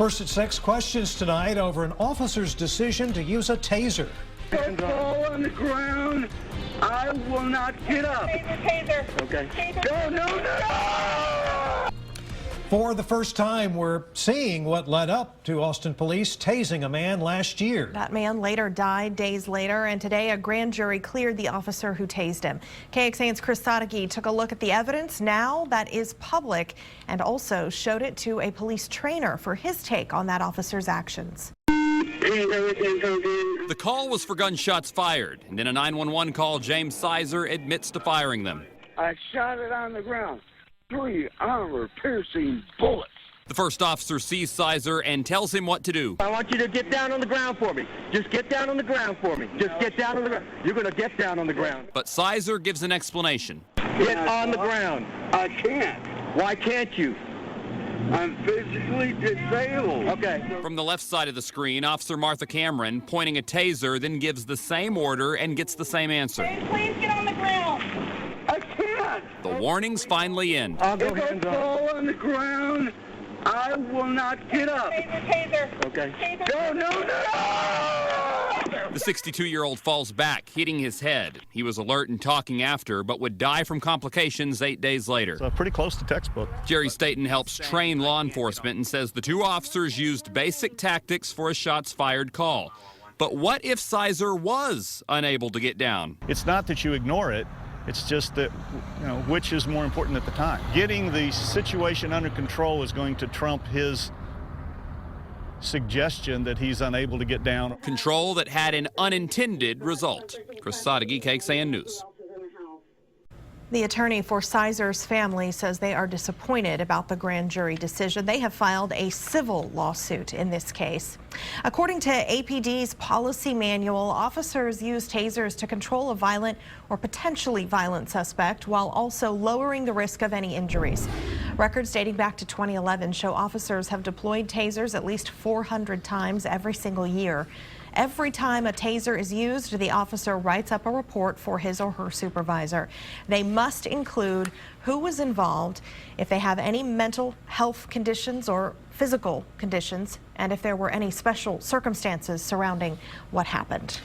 First at 6, questions tonight over an officer's decision to use a taser. Don't fall on the ground. I will not get up. Taser. Okay. Taser. No. For the first time, we're seeing what led up to Austin police tasing a man last year. That man later died days later, and today a grand jury cleared the officer who tased him. KXAN's Chris Sadeghi took a look at the evidence now that is public and also showed it to a police trainer for his take on that officer's actions. The call was for gunshots fired, and in a 911 call, James Sizer admits to firing them. I shot it on the ground. 3 armor-piercing bullets. The first officer sees Sizer and tells him what to do. I want you to get down on the ground for me. Just get down on the ground for me. Just get down on the ground. You're going to get down on the ground. But Sizer gives an explanation. Get on the ground. I can't. Why can't you? I'm physically disabled. Okay. From the left side of the screen, Officer Martha Cameron, pointing a taser, then gives the same order and gets the same answer. Please get on the ground. I can't. The warnings finally end. I'll go If I hands up. fall on the ground, I will not get up. Taser. Okay. Taser. The 62-year-old falls back, hitting his head. He was alert and talking after, but would die from complications 8 days later. So pretty close to textbook. Jerry Staten helps train law enforcement and says the two officers used basic tactics for a shots fired call. But what if Sizer was unable to get down? It's not that you ignore it. It's just that, which is more important at the time. Getting the situation under control is going to trump his suggestion that he's unable to get down. Control that had an unintended result. Chris Sadeghi, KXAN News. The attorney for Sizer's family says they are disappointed about the grand jury decision. They have filed a civil lawsuit in this case. According to APD's policy manual, officers use tasers to control a violent or potentially violent suspect while also lowering the risk of any injuries. Records dating back to 2011 show officers have deployed tasers at least 400 times every single year. Every time a taser is used, the officer writes up a report for his or her supervisor. They must include who was involved, if they have any mental health conditions or physical conditions, and if there were any special circumstances surrounding what happened.